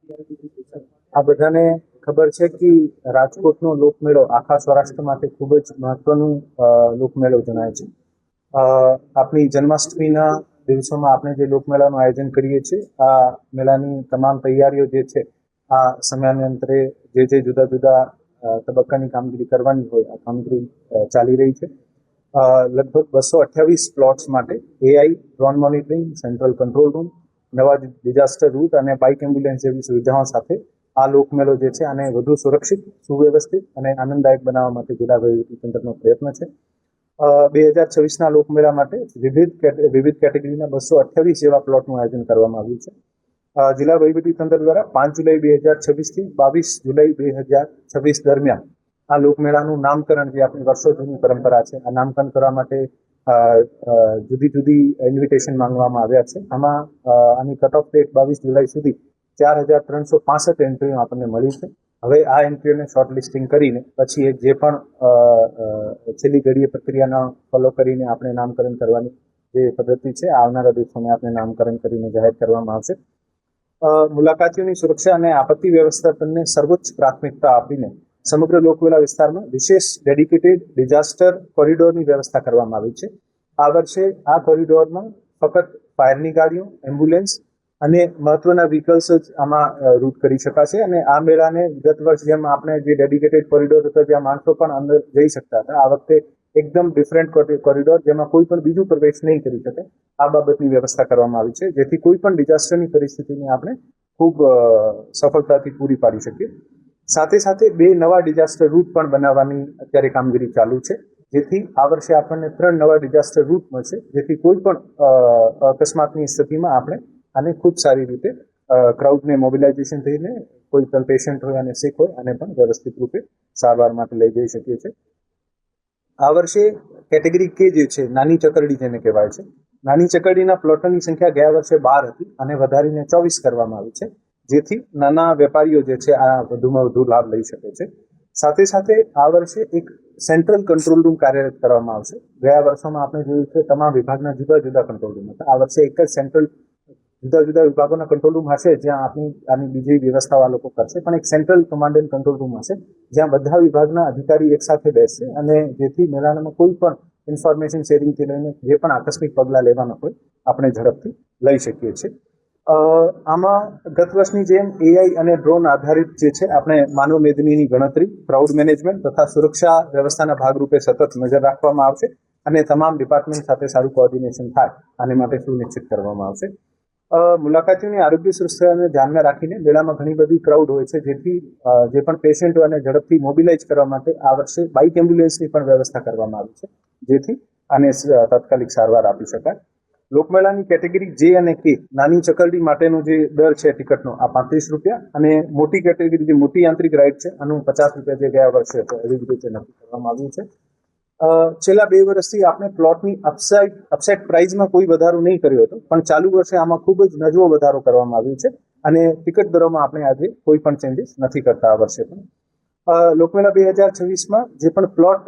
આ બધાને ખબર છે કે રાજકોટનો લોકમેળો આખા સૌરાષ્ટ્ર માટે ખૂબ જ મહત્વનું લોકમેળો જણાય છે. આપણી જન્માષ્ટમીના દિવસોમાં આપણે જે લોકમેળાનું આયોજન કરીએ છીએ, આ મેળાની તમામ તૈયારીઓ જે છે આ સમયાંતરે જે જુદા જુદા તબક્કાની કામગીરી કરવાની હોય આ કામગીરી ચાલી રહી છે. લગભગ 228 પ્લોટ્સ માટે AI, drone monitoring, central control room, નવા ડિઝાસ્ટર રૂટ અને બાઇક એમ્બ્યુલન્સ જેવી સુવિધાઓ સાથે આ લોકમેળો જે છે આને વધુ સુરક્ષિત, સુવ્યવસ્થિત અને આનંદદાયક બનાવવા માટે જિલ્લા વહીવટીતંત્રનો પ્રયત્ન છે. 2026ના લોકમેળા માટે વિવિધ કેટેગરીના 228 જેવા પ્લોટનું આયોજન કરવામાં આવ્યું છે. જિલ્લા વહીવટીતંત્ર દ્વારા 5 જુલાઈ 2026 થી 22 જુલાઈ 2026 દરમિયાન આ લોકમેળાનું નામકરણ, જે આપણી વર્ષો જૂની પરંપરા છે, આ નામકરણ કરવા માટે જુદી જુદી ઇન્વિટેશન માંગવામાં આવ્યા છે. આમાં આની કટ ઓફ ડેટ 22 જુલાઈ સુધી 4365 એન્ટ્રીઓ આપણને મળી છે. હવે આ એન્ટ્રીઓને શોર્ટ લિસ્ટિંગ કરીને પછી જે પણ છેલ્લી ઘડીએ પ્રક્રિયાના ફોલો કરીને આપણે નામકરણ કરવાની જે પદ્ધતિ છે આવનારા દિવસોમાં આપણે નામકરણ કરીને જાહેર કરવામાં આવશે. મુલાકાતીઓની સુરક્ષા અને આપત્તિ વ્યવસ્થાપનને સર્વોચ્ચ પ્રાથમિકતા આપીને સમગ્ર લોકમેળા વિસ્તારમાં વિશેષ ડેડિકેટેડ ડિઝાસ્ટર કોરિડોરની વ્યવસ્થા કરવામાં આવી છે. આ વર્ષે આ કોરિડોરમાં ફક્ત ફાયરની ગાડીઓ, એમ્બ્યુલન્સ અને મહત્વના વ્હીકલ્સ જ આમાં રૂટ કરી શકાશે. અને આ મેળાને ગત વર્ષ જેમ આપણે જે ડેડિકેટેડ કોરિડોર હતો જ્યાં માણસો પણ અંદર જઈ શકતા હતા, આ વખતે એકદમ ડિફરન્ટ કોરિડોર જેમાં કોઈ પણ બીજું પ્રવેશ નહીં કરી શકે, આ બાબતની વ્યવસ્થા કરવામાં આવી છે, જેથી કોઈ પણ ડિઝાસ્ટરની પરિસ્થિતિને આપણે ખૂબ સફળતાથી પૂરી પાડી શકીએ. સાથે સાથે 2 નવા ડિઝાસ્ટર રૂટ પણ બનાવવાની અત્યારે કામગીરી ચાલુ છે, જેથી આ વર્ષે આપણને 3 નવા ડિઝાસ્ટર રૂટ મળશે, જેથી કોઈ પણ અકસ્માતની સ્થિતિમાં આપણે આને ખૂબ સારી રીતે ક્રાઉડને મોબિલાઇઝેશન થઈને કોઈ પણ પેશન્ટ હોય અને સિક હોય આને પણ વ્યવસ્થિત રૂપે સારવાર માટે લઈ જઈ શકીએ છીએ. આ વર્ષે કેટેગરી કે જે છે નાની ચકરડી જેને કહેવાય છે, નાની ચકરડીના પ્લોટોની સંખ્યા ગયા વર્ષે 12 હતી અને વધારીને 24 કરવામાં આવી છે, જેથી નાના વેપારીઓ જે છે આ વધુમાં વધુ લાભ લઈ શકે છે. સાથે સાથે આ વર્ષે એક સેન્ટ્રલ કંટ્રોલ રૂમ કાર્યરત કરવામાં આવશે. ગયા વર્ષોમાં આપણે જોયું છે તમામ વિભાગના જુદા જુદા કંટ્રોલ રૂમ હતા. આ વર્ષે એક જ સેન્ટ્રલ જુદા જુદા વિભાગોના કંટ્રોલ રૂમ હશે જ્યાં આની બીજી વ્યવસ્થાઓ આ લોકો કરશે, પણ એક central command and control room હશે જ્યાં બધા વિભાગના અધિકારી એકસાથે બેસશે અને જેથી મેળામાં કોઈ પણ ઇન્ફોર્મેશન શેરિંગથી લઈને જે પણ આકસ્મિક પગલાં લેવાના હોય આપણે ઝડપથી લઈ શકીએ છીએ. આમાં ગત વર્ષની જેમ એઆઈ અને ડ્રોન આધારિત જે છે આપણે માનવ મેદનીની ગણતરી, ક્રાઉડ મેનેજમેન્ટ તથા સુરક્ષા વ્યવસ્થાના ભાગરૂપે સતત નજર રાખવામાં આવશે અને તમામ ડિપાર્ટમેન્ટ સાથે સારું કોઓર્ડિનેશન થાય આને માટે સુનિશ્ચિત કરવામાં આવશે. મુલાકાતીઓની આરોગ્ય સુરક્ષાને ધ્યાનમાં રાખીને મેળામાં ઘણી બધી ક્રાઉડ હોય છે, જેથી જે પણ પેશન્ટ હોય એને ઝડપથી મોબિલાઇઝ કરવા માટે આ વર્ષે બાઇક એમ્બ્યુલન્સની પણ વ્યવસ્થા કરવામાં આવી છે, જેથી આને તાત્કાલિક સારવાર આપી શકાય. લોકમેળાની કેટેગરી જે અને કે નાની ચકરડી માટેનો જે દર છે ટિકિટનો આ 35 રૂપિયા અને મોટી કેટેગરી જે મોટી યાંત્રિક રાઇડ છે આનું 50 રૂપિયા જે ગયા વર્ષે હતો એવી જ રીતે નક્કી કરવામાં આવ્યું છે. છેલ્લા 2 વર્ષથી આપણે પ્લોટની અપસેટ પ્રાઇઝમાં કોઈ વધારો નહીં કર્યો હતો, પણ ચાલુ વર્ષે આમાં ખૂબ જ નજવો વધારો કરવામાં આવ્યો છે અને ટિકિટ દરોમાં આપણે આજે કોઈ પણ ચેન્જીસ નથી કરતા આ વર્ષે પણ. લોકમેળા 2026માં જે પણ પ્લોટ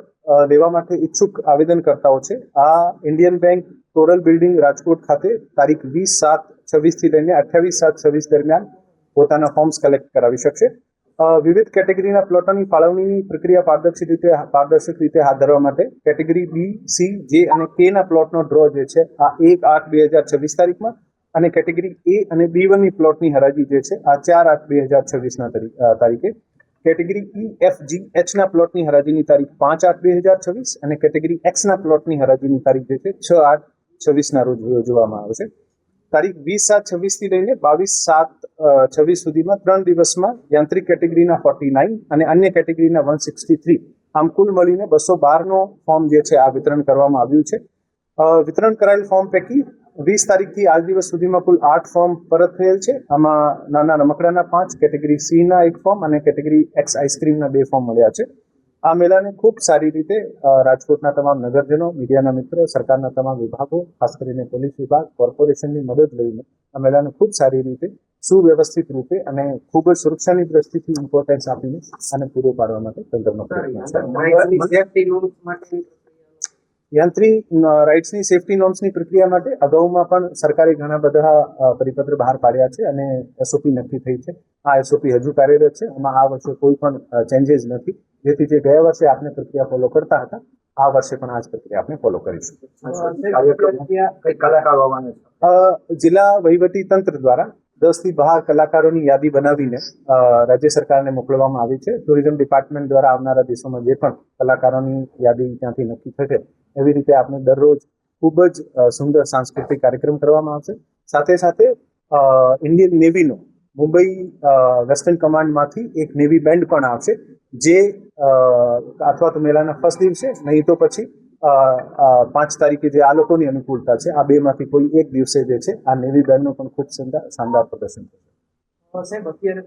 લેવા માટે ઈચ્છુક આવેદનકર્તાઓ છે આ ઇન્ડિયન બેંક ટોરલ બિલ્ડિંગ રાજકોટ ખાતે તારીખ 20/7/26 થી લઈને 28/7/26 દરમિયાન પોતાના ફોર્મ્સ કલેક્ટ કરાવી શકશે. વિવિધ કેટેગરીના પ્લોટોની ફાળવણીની પ્રક્રિયા પારદર્શક રીતે હાથ ધરવા માટે કેટેગરી બી, સી, જે અને કે ના પ્લોટનો ડ્રો જે છે આ 1/8/2026 તારીખમાં અને કેટેગરી એ અને B1ની પ્લોટની હરાજી જે છે આ 4/8/2026ના તારીખે, કેટેગરી ઈ, એફ, જી, એચ ના પ્લોટની હરાજીની તારીખ 5/8/2026 અને કેટેગરી એક્સ ના પ્લોટની હરાજીની તારીખ જે છે 6/8/26ના રોજ યોજવામાં આવશે. તારીખ 20/7/26 થી લઈને 22/7/26 સુધીમાં 3 દિવસમાં યાંત્રિક કેટેગરીના 49 અને અન્ય કેટેગરીના 163 આમ કુલ મળીને 212નો ફોર્મ જે છે આ વિતરણ કરવામાં આવ્યું છે. વિતરણ કરાયેલ ફોર્મ પૈકી 20 તારીખથી આજ દિવસ સુધીમાં કુલ 8 ફોર્મ પરત થયેલ છે. આમાં નાના રમકડાના 5, કેટેગરી સી ના 1 ફોર્મ અને કેટેગરી એક્સ આઈસ્ક્રીમના 2 ફોર્મ મળ્યા છે. આ મેળાને ખૂબ સારી રીતે રાજકોટના તમામ નગરજનો, મીડિયાના મિત્રો, સરકારના તમામ વિભાગો, ખાસ કરીને પોલીસ વિભાગ, કોર્પોરેશનની મદદ લઈને આ મેળાને ખૂબ સારી રીતે સુવ્યવસ્થિત રૂપે અને ખૂબ જ સુરક્ષાની દ્રષ્ટિથી ઇમ્પોર્ટન્સ આપીને આને પૂરો પાડવા માટે તંત્રનો પ્રયત્ન છે. યાંત્રિક રાઇટ્સની સેફટી નોર્મ્સની પ્રક્રિયા માટે અગાઉમાં પણ સરકારે ઘણા બધા પરિપત્ર બહાર પાડ્યા છે અને એસઓપી નક્કી થઈ છે. આ એસઓપી હજુ કાર્યરત છે. આમાં આ વર્ષે કોઈ પણ ચેન્જીસ નથી, જેથી જે ગયા વર્ષે આપણે પ્રક્રિયા ફોલો કરતા હતા આ વર્ષે પણ આ જ પ્રક્રિયા આપણે ફોલો કરીશું. જિલ્લા વહીવટી તંત્ર દ્વારા 10 થી 12 કલાકારોની યાદી બનાવીને રાજ્ય સરકારને મોકલવામાં આવી છે. ટુરિઝમ ડિપાર્ટમેન્ટ દ્વારા આવનારા દિવસોમાં જે પણ કલાકારોની યાદી ત્યાંથી નક્કી થશે એવી રીતે આપણે દરરોજ ખૂબ જ સુંદર સાંસ્કૃતિક કાર્યક્રમ કરવામાં આવશે. સાથે સાથે ઇન્ડિયન નેવીનો મુંબઈ વેસ્ટર્ન કમાન્ડમાંથી એક નેવી બેન્ડ પણ આવશે, જે અથવા તો મેળાના ફર્સ્ટ દિવસે નહીં તો પછી 5 તારીખે જે આ લોકોની અનુકૂળતા છે આ બેમાંથી કોઈ એક દિવસે જે છે આ નેવી બેન્ડનું પણ ખૂબ શાનદાર પ્રદર્શન થશે. સાહેબ, અત્યારે